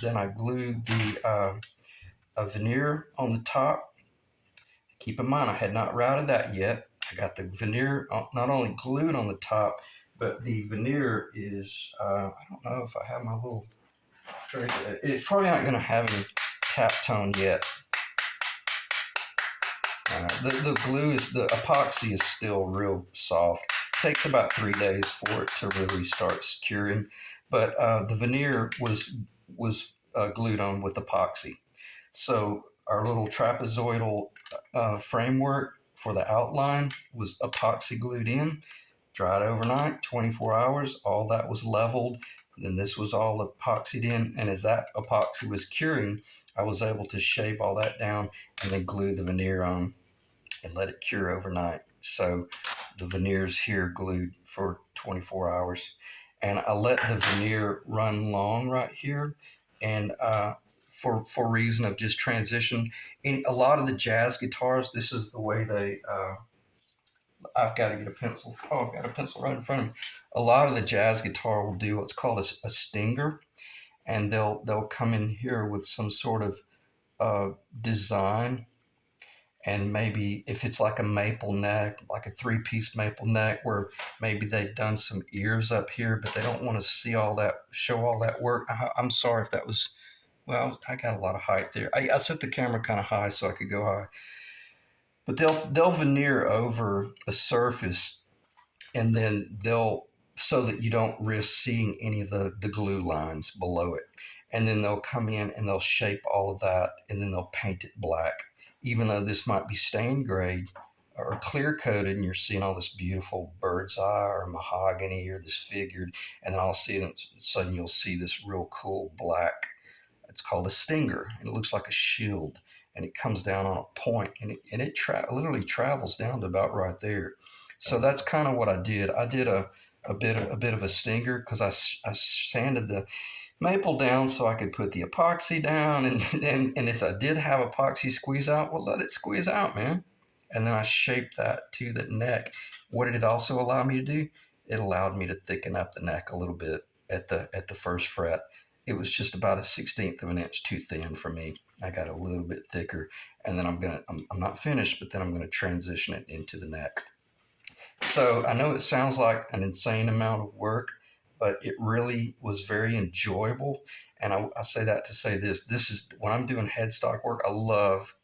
then I glued the a veneer on the top. Keep in mind, I had not routed that yet. I got the veneer not only glued on the top, but the veneer is, I don't know if I have my little tray. It's probably not going to have any tap tone yet. The glue the epoxy is still real soft. It takes about 3 days for it to really start curing, but the veneer was glued on with epoxy. So our little trapezoidal framework for the outline was epoxy glued in, dried overnight, 24 hours. All that was leveled. Then this was all epoxied in. And as that epoxy was curing, I was able to shave all that down and then glue the veneer on and let it cure overnight. So the veneer's here glued for 24 hours. And I let the veneer run long right here. And for reason of just transition. In a lot of the jazz guitars, this is the way they. I've got to get a pencil. Oh, I've got a pencil right in front of me. A lot of the jazz guitar will do what's called a stinger, and they'll come in here with some sort of design, and maybe if it's like a maple neck, like a three-piece maple neck, where maybe they've done some ears up here, but they don't want to show all that work. I'm sorry if that was. Well, I got a lot of height there. I set the camera kind of high so I could go high. But they'll veneer over a surface, and then they'll so that you don't risk seeing any of the glue lines below it. And then they'll come in and they'll shape all of that, and then they'll paint it black. Even though this might be stained grade or clear coated, and you're seeing all this beautiful bird's eye or mahogany or this figured, and then I'll see it, and sudden you'll see this real cool black. It's called a stinger, and it looks like a shield, and it comes down on a point, and it literally travels down to about right there. So that's kind of what I did. I did a bit of a stinger because I sanded the maple down so I could put the epoxy down, and if I did have epoxy squeeze out, well, let it squeeze out, man. And then I shaped that to the neck. What did it also allow me to do? It allowed me to thicken up the neck a little bit at the first fret. It was just about a 16th of an inch too thin for me. I got a little bit thicker, and then I'm not finished, but then I'm gonna transition it into the neck. So I know it sounds like an insane amount of work, but it really was very enjoyable. And I say that to say this: this is when I'm doing headstock work. I love,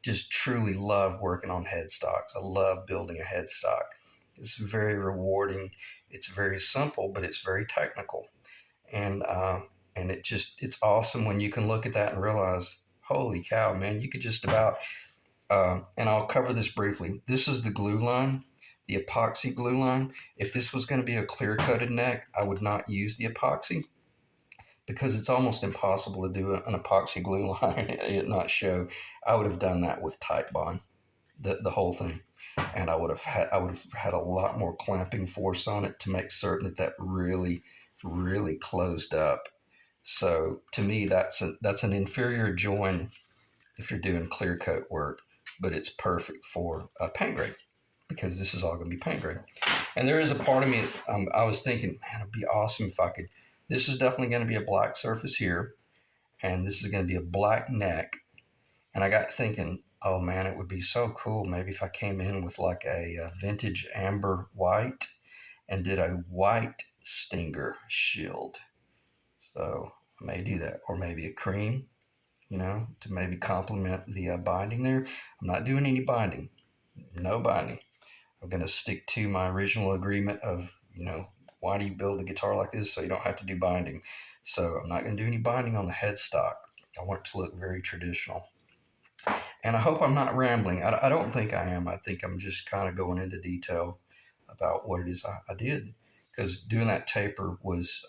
just truly love working on headstocks. I love building a headstock. It's very rewarding. It's very simple, but it's very technical. And And it's awesome when you can look at that and realize, holy cow, man, you could just about, and I'll cover this briefly. This is the glue line, the epoxy glue line. If this was going to be a clear coated neck, I would not use the epoxy because it's almost impossible to do an epoxy glue line and not show. I would have done that with Titebond, the whole thing, and I would have had a lot more clamping force on it to make certain that that really closed up. So to me, that's an inferior join if you're doing clear coat work, but it's perfect for paint grade because this is all going to be paint grade. And there is a part of me I was thinking, man, it'd be awesome if I could. This is definitely going to be a black surface here, and this is going to be a black neck. And I got thinking, oh man, it would be so cool maybe if I came in with like a vintage amber white and did a white Stinger shield. So I may do that, or maybe a cream, to maybe complement the binding there. I'm not doing any binding, no binding. I'm going to stick to my original agreement of, why do you build a guitar like this so you don't have to do binding? So I'm not going to do any binding on the headstock. I want it to look very traditional. And I hope I'm not rambling. I don't think I am. I think I'm just kind of going into detail about what it is I did. Because doing that taper was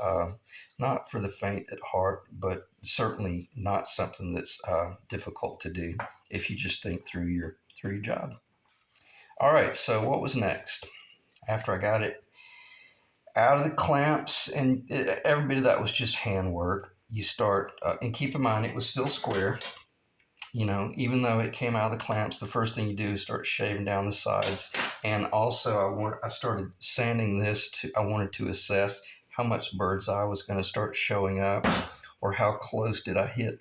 not for the faint at heart, but certainly not something that's difficult to do if you just think through your job. All right, so what was next? After I got it out of the clamps, and every bit of that was just handwork. You start, and keep in mind it was still square. Even though it came out of the clamps, the first thing you do is start shaving down the sides. And also, I started sanding this I wanted to assess how much bird's eye was going to start showing up, or how close did I hit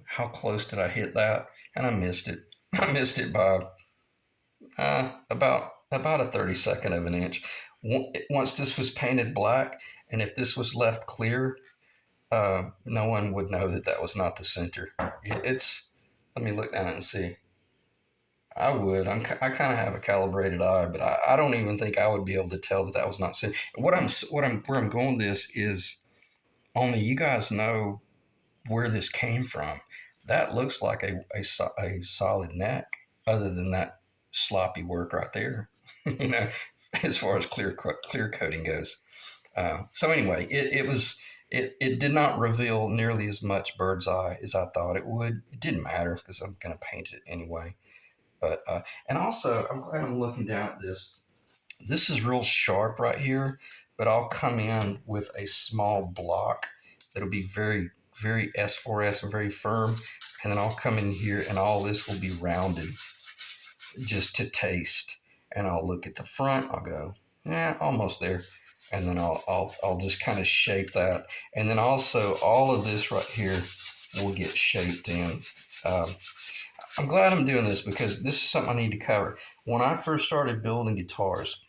how close did I hit that? And I missed it. I missed it by about a 32nd of an inch. Once this was painted black, and if this was left clear, no one would know that that was not the center. It's Let me look down and see. I would. I kind of have a calibrated eye, but I don't even think I would be able to tell that that was not center. Where I'm going with this is only you guys know where this came from. That looks like a solid neck, other than that sloppy work right there. you know, as far as clear coating goes. So anyway, it did not reveal nearly as much bird's eye as I thought it would. It didn't matter because I'm going to paint it anyway. But and also, I'm glad I'm looking down at this. This is real sharp right here, but I'll come in with a small block that'll be very, very S4S and very firm. And then I'll come in here and all this will be rounded just to taste. And I'll look at the front, I'll go, yeah, almost there. And then I'll just kind of shape that. And then also all of this right here will get shaped in. I'm glad I'm doing this because this is something I need to cover. When I first started building guitars,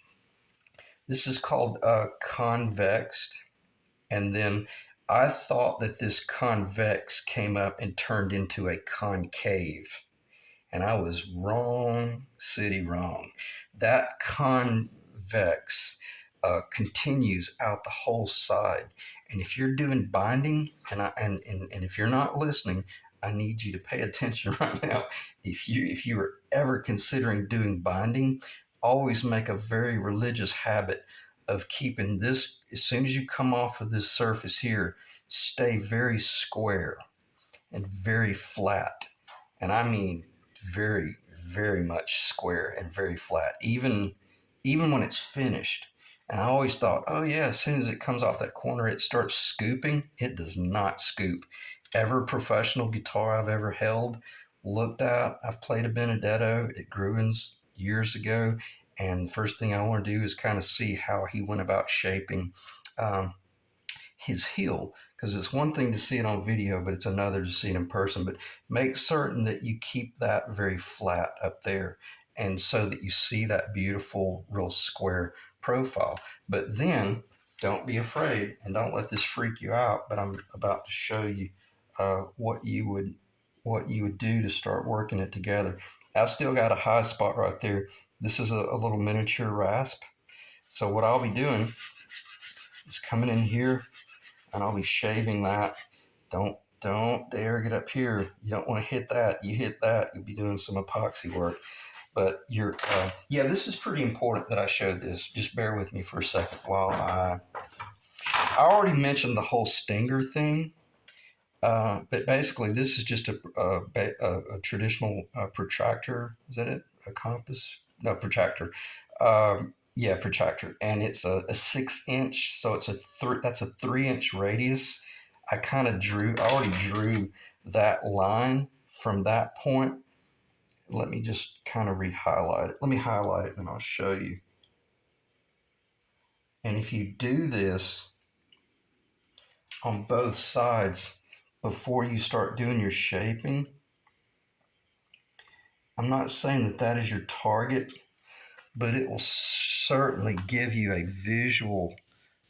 this is called convexed. And then I thought that this convex came up and turned into a concave. And I was wrong, city wrong. That convex continues out the whole side. And if you're doing binding, and if you're not listening, I need you to pay attention right now. If you are ever considering doing binding, always make a very religious habit of keeping this, as soon as you come off of this surface here, stay very square and very flat. And I mean very, very much square and very flat, even when it's finished. And I always thought, oh yeah, as soon as it comes off that corner, it starts scooping. It does not scoop. Every professional guitar I've ever held, looked at, I've played a Benedetto at Gruen's years ago, and the first thing I want to do is kind of see how he went about shaping um, his heel, because it's one thing to see it on video, but it's another to see it in person. But make certain that you keep that very flat up there, and so that you see that beautiful, real square profile. But then don't be afraid, and don't let this freak you out. But I'm about to show you what you would do to start working it together. I've still got a high spot right there. This is a little miniature rasp, So what I'll be doing is coming in here and I'll be shaving that. Don't dare get up here. You don't want to hit that. You hit that, you'll be doing some epoxy work. But yeah, this is pretty important that I showed this. Just bear with me for a second while I already mentioned the whole stinger thing. But basically, this is just a traditional protractor. Is that it? A compass? No, protractor. Yeah, protractor, and it's a 6 inch, so that's a 3 inch radius. I already drew that line from that point. Let me just kind of re-highlight it. Let me highlight it and I'll show you. And if you do this on both sides before you start doing your shaping, I'm not saying that that is your target, but it will certainly give you a visual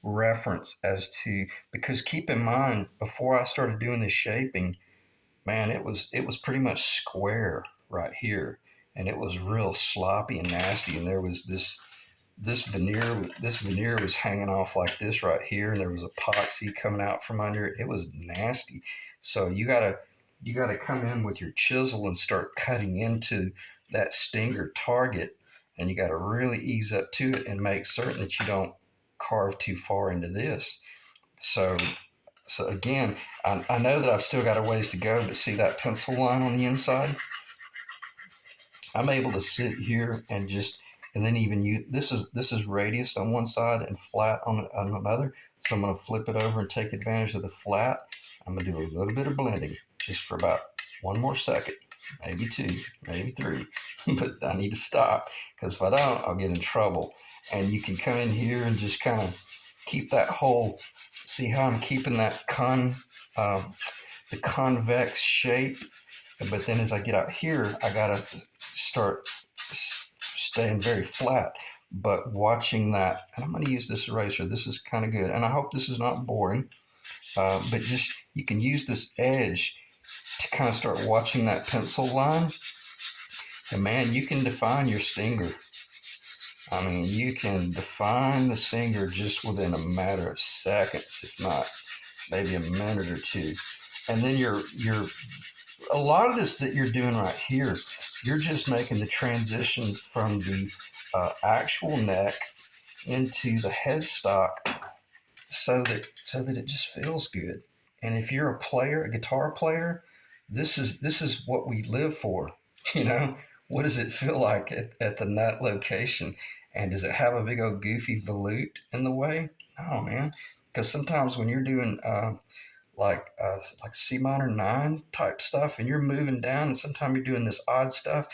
reference as to, because keep in mind, before I started doing this shaping, man, it was pretty much square right here, and it was real sloppy and nasty, and there was this veneer was hanging off like this right here, and there was epoxy coming out from under it. It was nasty. So you gotta come in with your chisel and start cutting into that stinger target, and you got to really ease up to it and make certain that you don't carve too far into this. So so again, I know that I've still got a ways to go, but see that pencil line on the inside? I'm able to sit here and just, and then even you, this is radius on one side and flat on another. So I'm going to flip it over and take advantage of the flat. I'm going to do a little bit of blending just for about one more second, maybe two, maybe three, but I need to stop because if I don't, I'll get in trouble. And you can come in here and just kind of keep that whole, see how I'm keeping that the convex shape, but then as I get out here, I gotta start staying very flat, but watching that. And I'm going to use this eraser. This is kind of good, and I hope this is not boring. But just you can use this edge to kind of start watching that pencil line, and man, you can define your stinger. I mean, you can define the stinger just within a matter of seconds, if not maybe a minute or two. And then you're a lot of this that you're doing right here, you're just making the transition from the actual neck into the headstock, so that it just feels good. And if you're a player, a guitar player, this is what we live for. You know, what does it feel like at the nut location? And does it have a big old goofy volute in the way? No, man. Because sometimes when you're doing like C minor 9 type stuff, and you're moving down, and sometimes you're doing this odd stuff,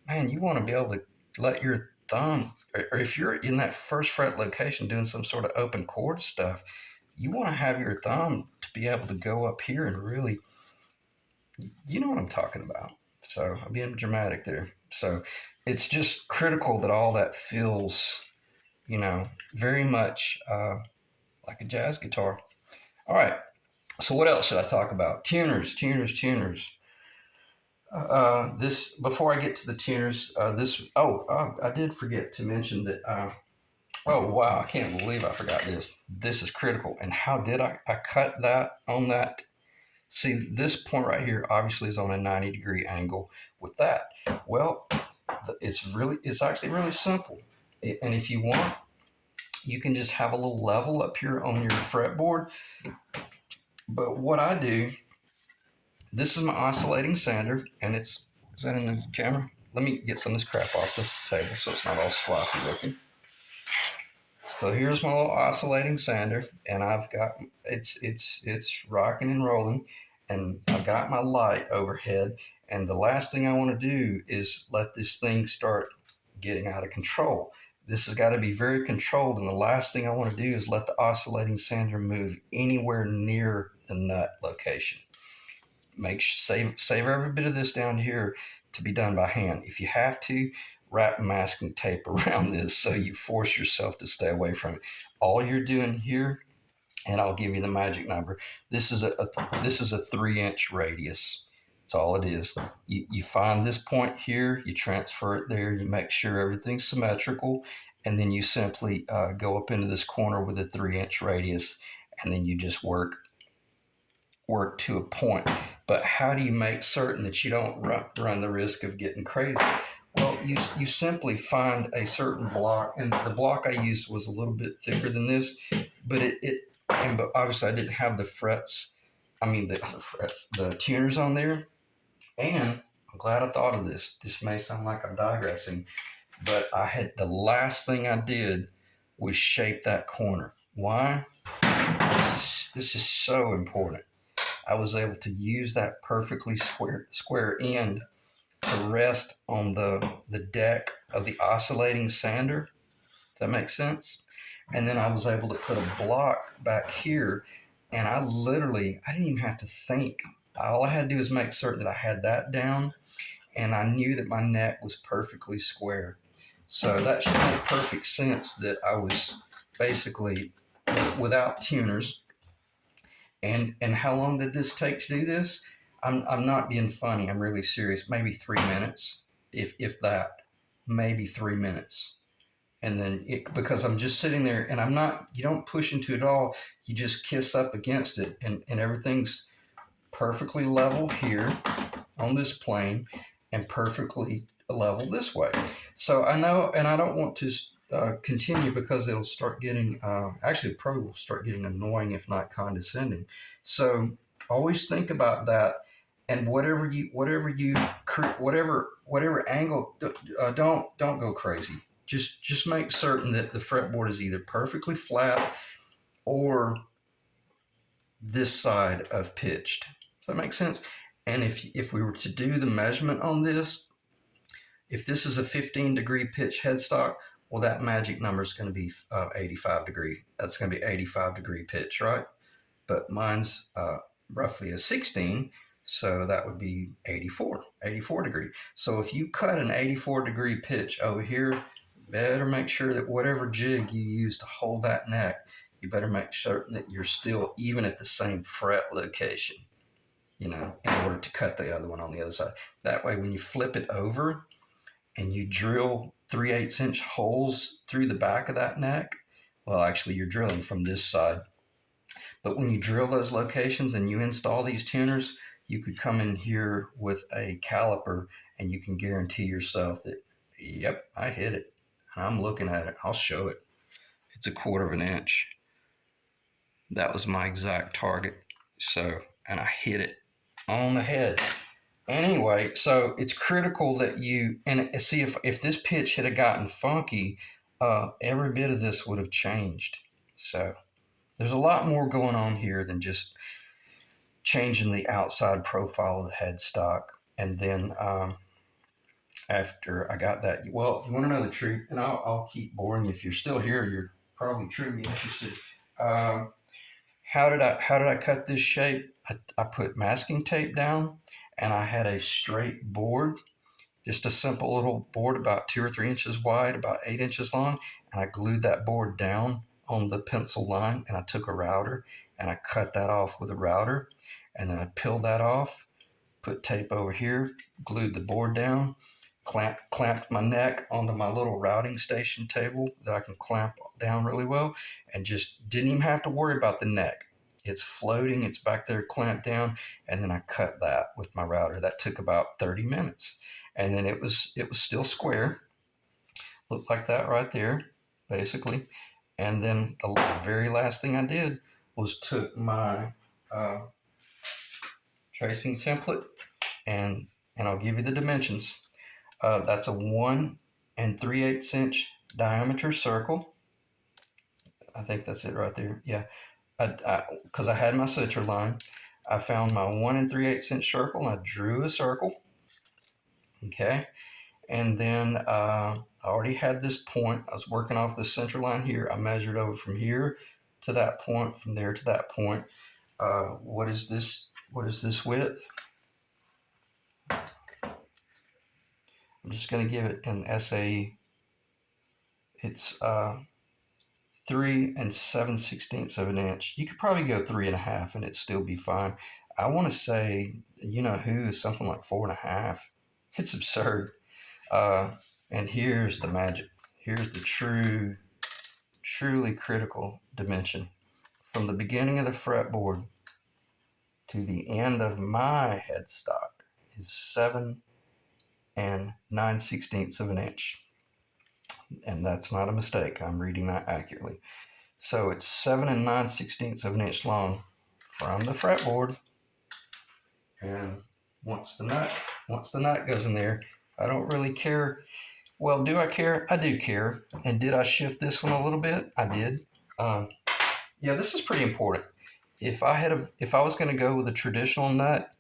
man, you want to be able to let your thumb, or if you're in that first fret location doing some sort of open chord stuff, you want to have your thumb to be able to go up here and really, you know what I'm talking about. So I'm being dramatic there. So it's just critical that all that feels, very much like a jazz guitar. All right. So what else should I talk about? Tuners. This Before I get to the tuners, I did forget to mention that. Oh wow, I can't believe I forgot this. This is critical. And how did I cut that on that? See, this point right here obviously is on a 90-degree angle with that. Well, it's actually really simple. And if you want, you can just have a little level up here on your fretboard. But what I do, this is my oscillating sander, and is that in the camera? Let me get some of this crap off the table so it's not all sloppy looking. So here's my little oscillating sander, and I've got it's rocking and rolling, and I've got my light overhead. And the last thing I want to do is let this thing start getting out of control. This has got to be very controlled, and the last thing I want to do is let the oscillating sander move anywhere near the nut location. Save every bit of this down here to be done by hand. If you have to, wrap masking tape around this so you force yourself to stay away from it. All you're doing here, and I'll give you the magic number. This is a 3-inch radius. That's all it is. You find this point here, you transfer it there, you make sure everything's symmetrical, and then you simply go up into this corner with a 3-inch radius, and then you just work to a point. But how do you make certain that you don't run the risk of getting crazy? Well, you simply find a certain block, and the block I used was a little bit thicker than this, but but obviously I didn't have the frets. I mean the frets, the tuners on there. And I'm glad I thought of this. This may sound like I'm digressing, but the last thing I did was shape that corner. Why? This is so important. I was able to use that perfectly square end to rest on the deck of the oscillating sander. Does that make sense? And then I was able to put a block back here, and I didn't even have to think. All I had to do was make certain that I had that down, and I knew that my neck was perfectly square. So that should make perfect sense that I was basically without tuners. And how long did this take to do this? I'm not being funny. I'm really serious. Maybe 3 minutes, if that, maybe 3 minutes. And then because I'm just sitting there and I'm not, you don't push into it all. You just kiss up against it, and everything's perfectly level here on this plane and perfectly level this way. So I know, and I don't want to continue because it'll start getting, actually, it probably will start getting annoying if not condescending. So always think about that, and whatever angle, don't go crazy. Just make certain that the fretboard is either perfectly flat or this side of pitched. Does that make sense? And if we were to do the measurement on this, if this is a 15-degree pitch headstock, well, that magic number is going to be 85 degree. That's going to be 85-degree pitch, right? But mine's roughly a 16, so that would be 84 degree. So if you cut an 84-degree pitch over here, better make sure that whatever jig you use to hold that neck, you better make certain that you're still even at the same fret location, in order to cut the other one on the other side. That way, when you flip it over and you drill 3/8-inch holes through the back of that neck, well, actually, you're drilling from this side. But when you drill those locations and you install these tuners, you could come in here with a caliper and you can guarantee yourself that, yep, I hit it. And I'm looking at it. I'll show it. It's 1/4 of an inch. That was my exact target. So, and I hit it on the head. Anyway, so it's critical that you, and see, if this pitch had gotten funky, every bit of this would have changed. So there's a lot more going on here than just changing the outside profile of the headstock. And then after I got that, well, you want to know the truth, and I'll keep boring you. If you're still here, you're probably truly interested. How did I cut this shape? I put masking tape down, and I had a straight board, just a simple little board about 2 or 3 inches wide, about 8 inches long, and I glued that board down on the pencil line, and I took a router and I cut that off with a router, and then I peeled that off, put tape over here, glued the board down, clamped my neck onto my little routing station table that I can clamp down really well, and just didn't even have to worry about the neck. It's floating, it's back there clamped down, and then I cut that with my router. That took about 30 minutes. And then it was still square. Looked like that right there, basically. And then the very last thing I did was took my tracing template, and I'll give you the dimensions. That's a 1 3/8 inch diameter circle. I think that's it right there. Yeah, because I had my suture line. I found my 1 3/8 inch circle, and I drew a circle. Okay, and then I already had this point. I was working off the center line here. I measured over from here to that point, from there to that point. What is this? What is this width? I'm just going to give it an SAE. It's 3 7/16 of an inch. You could probably go 3.5 and it'd still be fine. I want to say, who is something like 4.5. It's absurd. And here's the magic. here's the truly critical dimension. From the beginning of the fretboard to the end of my headstock is 7 and 9/16 of an inch. And that's not a mistake. I'm reading that accurately. So it's 7 and 9/16 of an inch long from the fretboard. And once the nut goes in there, I don't really care. Well, do I care? I do care. And did I shift this one a little bit? I did. Yeah, this is pretty important. If I was going to go with a traditional nut,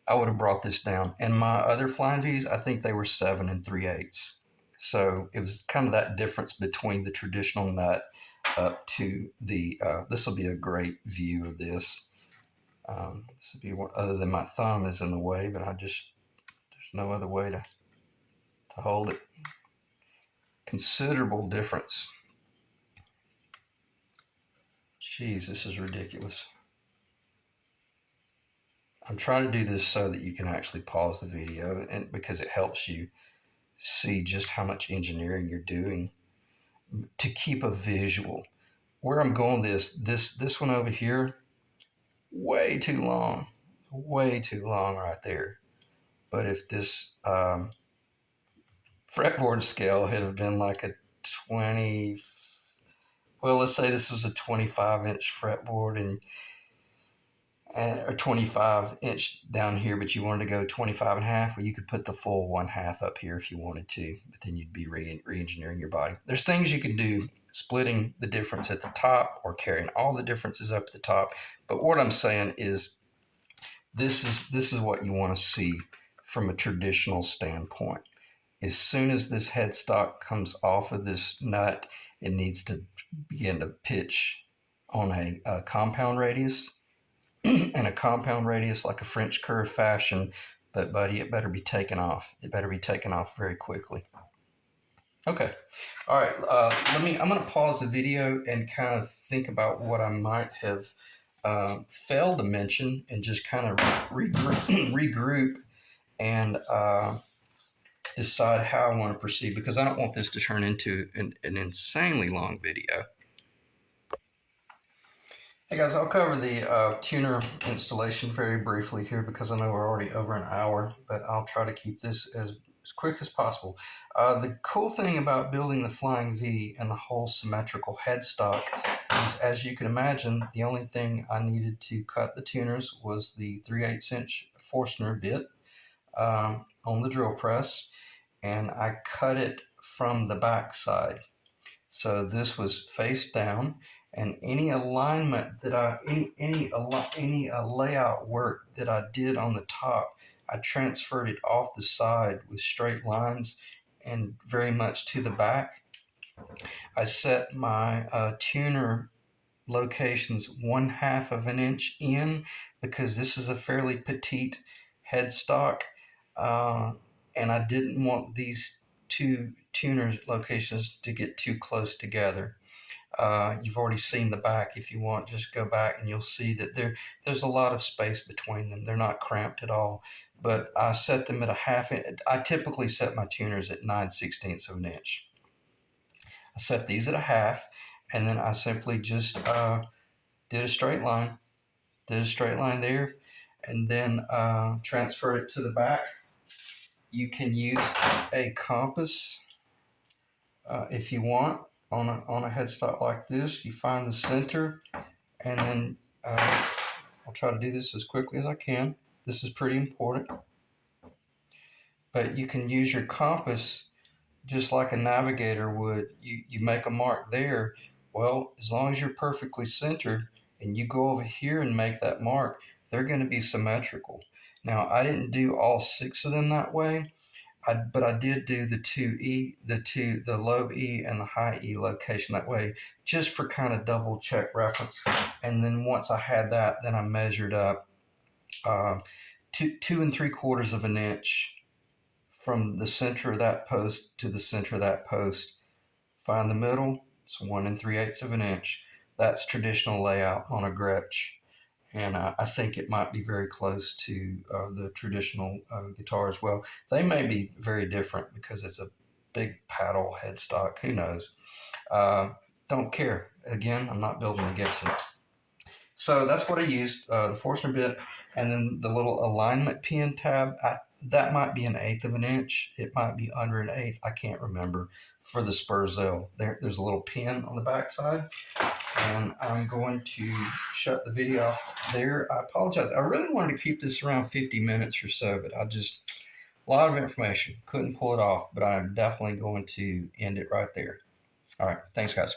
I would have brought this down. And my other Flying V's, I think they were 7 and 3/8. So it was kind of that difference between the traditional nut up to the. This will be a great view of this. This would be one other than my thumb is in the way, but there's no other way to hold it. Considerable difference. Jeez, this is ridiculous. I'm trying to do this so that you can actually pause the video, and because it helps you see just how much engineering you're doing to keep a visual. Where I'm going this one over here, way too long right there. But if this fretboard scale had been like a 20, well, let's say this was a 25-inch fretboard and or 25-inch down here, but you wanted to go 25 and a half, well, you could put the full 1/2 up here if you wanted to, but then you'd be re-engineering your body. There's things you can do, splitting the difference at the top or carrying all the differences up at the top. But what I'm saying is this is what you want to see from a traditional standpoint. As soon as this headstock comes off of this nut, it needs to begin to pitch on a compound radius. And a compound radius like a French curve fashion, but buddy, it better be taken off. It better be taken off very quickly. Okay, all right. I'm going to pause the video and kind of think about what I might have failed to mention, and just kind of regroup and decide how I want to proceed, because I don't want this to turn into an insanely long video. Hey guys, I'll cover the tuner installation very briefly here because I know we're already over an hour, but I'll try to keep this as quick as possible. The cool thing about building the Flying V and the whole symmetrical headstock is, as you can imagine, the only thing I needed to cut the tuners was the 3/8-inch Forstner bit on the drill press, and I cut it from the back side. So this was face down, and any alignment that any layout work that I did on the top, I transferred it off the side with straight lines and very much to the back. I set my tuner locations 1/2 of an inch in, because this is a fairly petite headstock, and I didn't want these two tuner locations to get too close together. You've already seen the back. If you want, just go back and you'll see that there's a lot of space between them. They're not cramped at all. But I set them at a 1/2 inch. I typically set my tuners at 9/16 of an inch. I set these at a 1/2, and then I simply just did a straight line. Did a straight line there, and then transferred it to the back. You can use a compass if you want. On a headstock like this, you find the center, and then I'll try to do this as quickly as I can. This is pretty important. But you can use your compass just like a navigator would. You make a mark there. Well, as long as you're perfectly centered and you go over here and make that mark, they're going to be symmetrical. Now, I didn't do all 6 of them that way. But I did do the low E and the high E location that way, just for kind of double check reference. And then once I had that, then I measured up 2 3/4 of an inch from the center of that post to the center of that post. Find the middle, it's 1 3/8 of an inch. That's traditional layout on a Gretsch. And I think it might be very close to the traditional guitar as well. They may be very different because it's a big paddle headstock. Who knows? Don't care. Again, I'm not building a Gibson. So that's what I used, the Forstner bit, and then the little alignment pin tab. That might be 1/8 of an inch. It might be under 1/8. I can't remember. For the Spurzell, there's a little pin on the back side, and I'm going to shut the video off there. I apologize. I really wanted to keep this around 50 minutes or so, but a lot of information. Couldn't pull it off, but I'm definitely going to end it right there. All right. Thanks, guys.